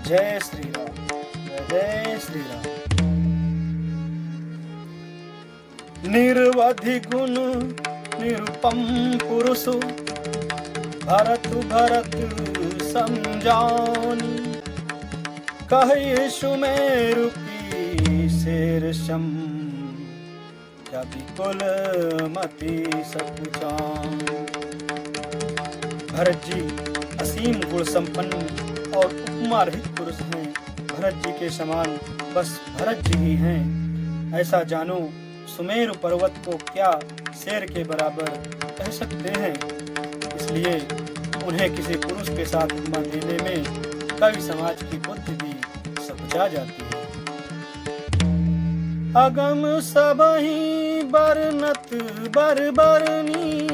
जय श्री राम, जय श्री राम। निर्वधि गुण निरुपम पुरुष, भरत भरत समझानी। कहे सुमेरु की शेरशम, कवि कुल मति सकुचान। भरत जी असीम गुण संपन्न और उपमा रहित पुरुष हैं। भरत जी के समान बस भरत जी ही हैं। ऐसा जानो, सुमेरु पर्वत को क्या शेर के बराबर कह सकते हैं। इसलिए उन्हें किसी पुरुष के साथ उपमा देने में कवि समाज की बुद्धि भी सकुचा जाती है। अगम सबहि बरनत बरबरनी,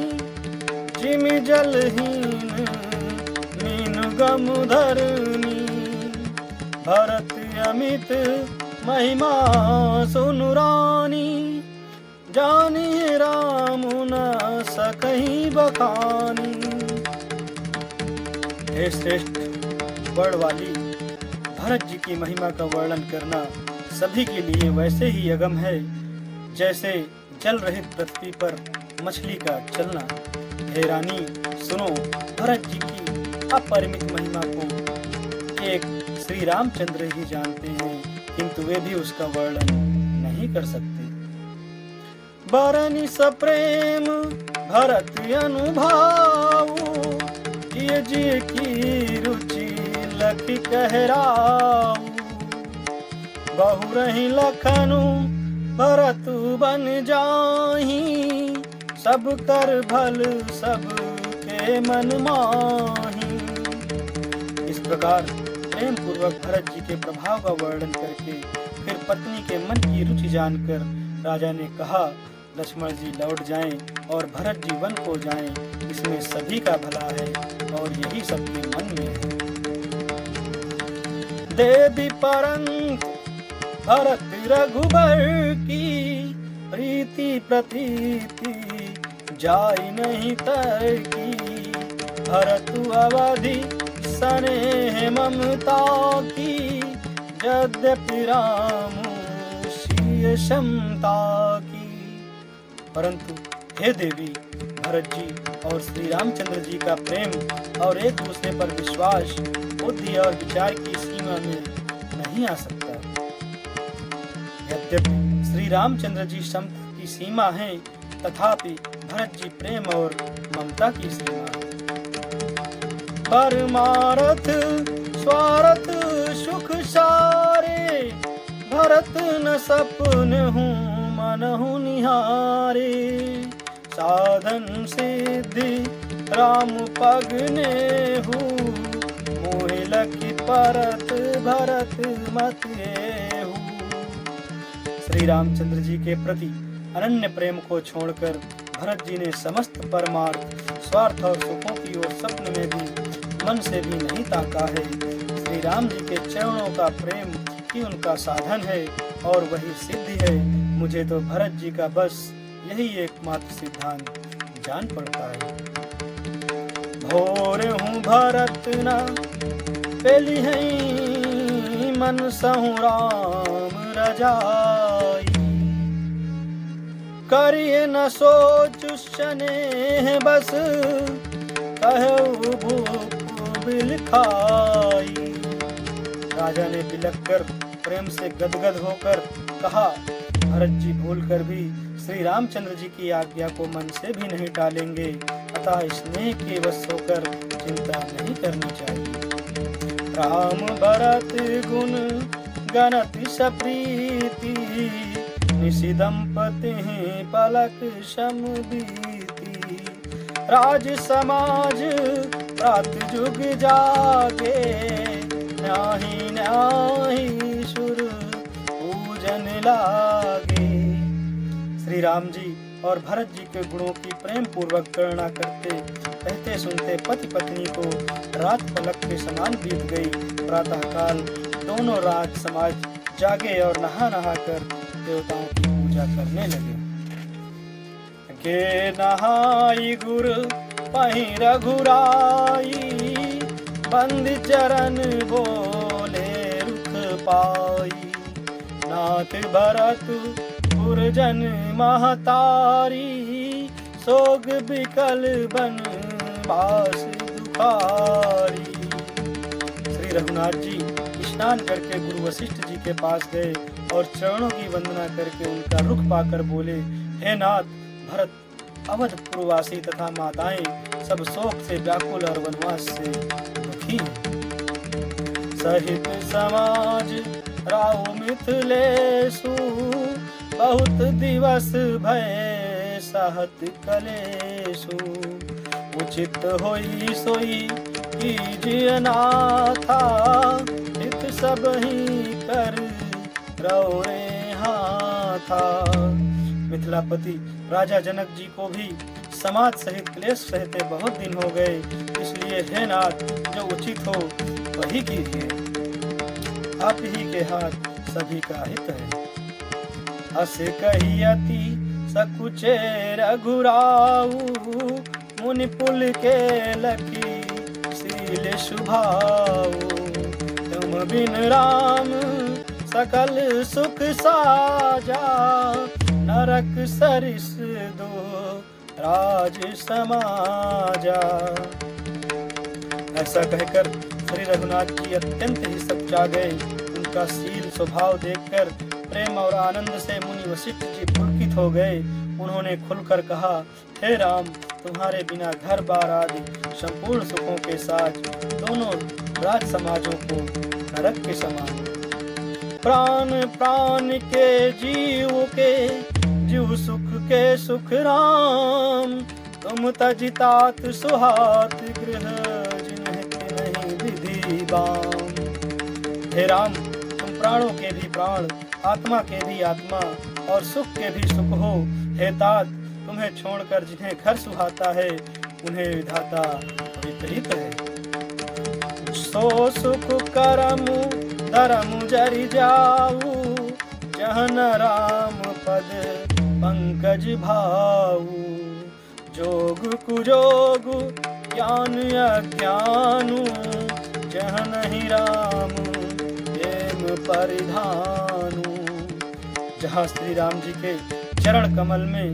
जिम जलहीन मीन गम धरनी। भरत अमित महिमा सुनुरानी, जानी राम न सकहि बखानी। हे श्रेष्ठ वर्ण वाली, भरत जी की महिमा का वर्णन करना सभी के लिए वैसे ही अगम है जैसे जल रहित पृथ्वी पर मछली का चलना। हे रानी सुनो, भरत जी की अपरिमित महिमा को एक श्री रामचंद्र ही जानते हैं, किंतु वे भी उसका वर्णन नहीं कर सकते। बरनि सप्रेम भरत अनुभाव, जिय जिय की रुचि लखि कहराऊ। बहु रही लखनु भरत बन जाही, सब कर भल सब के मन माही। इस प्रकार प्रेम पूर्वक भरत जी के प्रभाव का वर्णन करके फिर पत्नी के मन की रुचि जानकर राजा ने कहा, लक्ष्मण जी लौट जाएं और भरत जी वन को जाएं। इसमें सभी का भला है और यही सबके मन में है। देवी परंत भरत रघुबर की, प्रीति प्रतीति जाई नहीं तरकी। भरत अवधि स्नेह ममता की, यद्यपि राम शीय क्षमता की। परंतु हे देवी, भरत जी और श्री रामचंद्र जी का प्रेम और एक दूसरे पर विश्वास बुद्धि और विचार की सीमा में नहीं आ सकता। यद्यपि श्री रामचंद्र जी समता की सीमा है, तथापि भरत जी प्रेम और ममता की सीमा है। परमारथ स्वार्थ सुख सारे, भरत न सपन हूँ मन हूँ निहारे। साधन सिद्धि राम पगने हूँ, मोहि लखि परत भरत मत एहू। श्री रामचंद्र जी के प्रति अनन्य प्रेम को छोड़कर भरत जी ने समस्त परमार्थ स्वार्थ और सुखों की ओर स्वप्न में भी मन से भी नहीं ताका है। श्री राम जी के चरणों का प्रेम ही उनका साधन है और वही सिद्धि है। मुझे तो भरत जी का बस यही एकमात्र सिद्धांत जान पड़ता है। भोर हूँ भरत न पेली है, मन सहु राम रजाई। करिए न सोच स्नेह बस, कहु भूप बिल खाई। राजा ने बिलख कर प्रेम से गदगद होकर कहा, भरत जी भूल कर भी श्री रामचंद्र जी की आज्ञा को मन से भी नहीं टालेंगे, अतः स्नेह के वश होकर चिंता नहीं करनी चाहिए। राम भरत गुण गणत सप्रीति, निशि दंपति पलक सम बीती। राज समाज प्रात जुग जागे, न्याही न्याही सुर पूजन लागे। श्री राम जी और भरत जी के गुणों की प्रेम पूर्वक गणना करते कहते सुनते पति पत्नी को रात पलक के समान बीत गई। प्रातः काल दोनों राज समाज जागे और नहा नहा कर देवताओं की पूजा करने लगे। के नहाई गुर पहि रघुराई, बंद चरण बोले पाई। नाथ भरत पुरजन महतारी, सोग बिकल बन बास दुखारी। श्री रघुनाथ जी स्नान करके गुरु वशिष्ठ जी के पास गए और चरणों की वंदना करके उनका रुख पाकर बोले, हे नाथ, भरत अवधपुरवासी तथा माताएं सब शोक से व्याकुल और वनवास से दुखी हैं। सहित समाज राव मिथिलेषु, बहुत दिवस भय सहत कलेषु। उचित होई सोई कीजिए नाथा, हित सब ही कर रौरे हाथा। मिथिलापति राजा जनक जी को भी समाज सहित क्लेश सहते बहुत दिन हो गए, इसलिए हे नाथ, जो उचित हो वही कीजिए। आप ही के हाथ सभी का हित है। अस कही अति सकुचे रघुराऊ, मुनि पुल के लखी शील शुभाऊ। तुम बिन राम सकल सुख साजा, नरक सरिस दो राज समाजा। ऐसा कहकर श्री रघुनाथ जी अत्यंत ही सच्चा गए। उनका शील स्वभाव देखकर प्रेम और आनंद से मुनि वशिष्ठ जी पुलकित हो गए। उन्होंने खुलकर कहा, हे राम, तुम्हारे बिना घर बार आदि संपूर्ण सुखों के साथ दोनों राज समाजों को नरक के समान। प्राण प्राण के जीव सुख के सुख राम, तुम तजितात सुहात गृह जिन्हित नहीं विधि बाम। हे राम, तुम प्राणों के भी प्राण, आत्मा के भी आत्मा और सुख के भी सुख हो। हे तात, तुम्हें छोड़कर जिन्हें घर सुहाता है उन्हें विधाता विपरीत है। सो सुख करम धर्म जरि जाऊ, जहन राम पद पंकज भाऊ। जोग कुजोग ज्ञान अज्ञानु, जहन ही राम प्रेम परिधानु। जहाँ श्री राम जी के चरण कमल में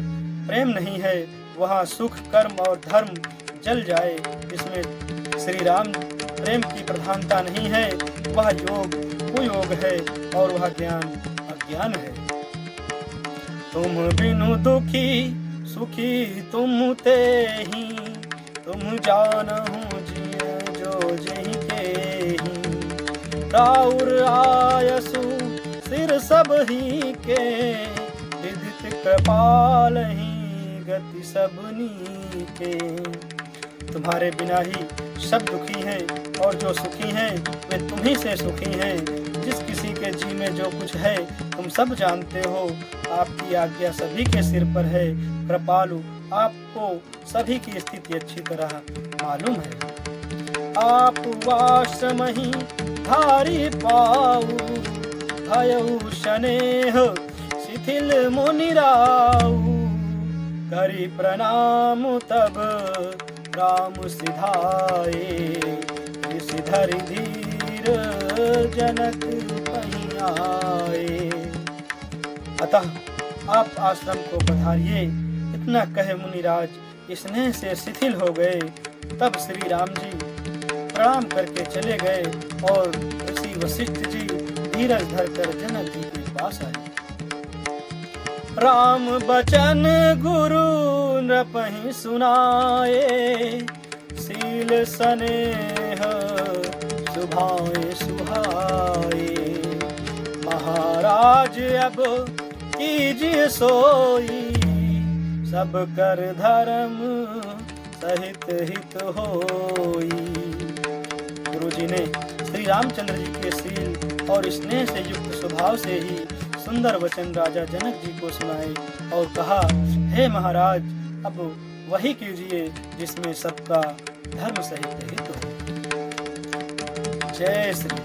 प्रेम नहीं है, वहाँ सुख कर्म और धर्म जल जाए। इसमें श्री राम प्रेम की प्रधानता नहीं है, वह योग कुयोग है और वह ज्ञान अज्ञान है। तुम बिनु दुखी सुखी तुम ते ही, तुम जानहु जिय जो जहि के ही। राउर आयसु सिर सब ही के, विदित कृपाल ही गति सबनी के। तुम्हारे बिना ही सब दुखी हैं और जो सुखी हैं वे तुम्ही से सुखी हैं। जिस किसी के जी में जो कुछ है तुम सब जानते हो। आपकी आज्ञा सभी के सिर पर है। कृपालु, आपको सभी की स्थिति अच्छी तरह मालूम है। आप वाश्रम ही धारी पाऊ, भयउ शनेह शिथिल मुनिराऊ। करी प्रणाम तब राम सिधाए, ऋषिधर धीर जनक पहीं आए। अतः आप आश्रम को पधारिए। इतना कहे मुनिराज स्नेह से शिथिल हो गए। तब श्री राम जी प्रणाम करके चले गए और ऋषि वशिष्ठ जी धीरज धरकर जनक जी के पास आए। राम बचन गुरु नृपहि सुनाए, शील स्नेह सुभाए सुहाए। महाराज अब कीजिए सोई, सब कर धर्म सहित हित होई। गुरु जी ने श्री रामचंद्र जी के शील और स्नेह से युक्त स्वभाव से ही सुंदर वचन राजा जनक जी को सुनाए और कहा, हे महाराज, अब वही कीजिए जिसमें सबका धर्म सहित हित हो। जय श्री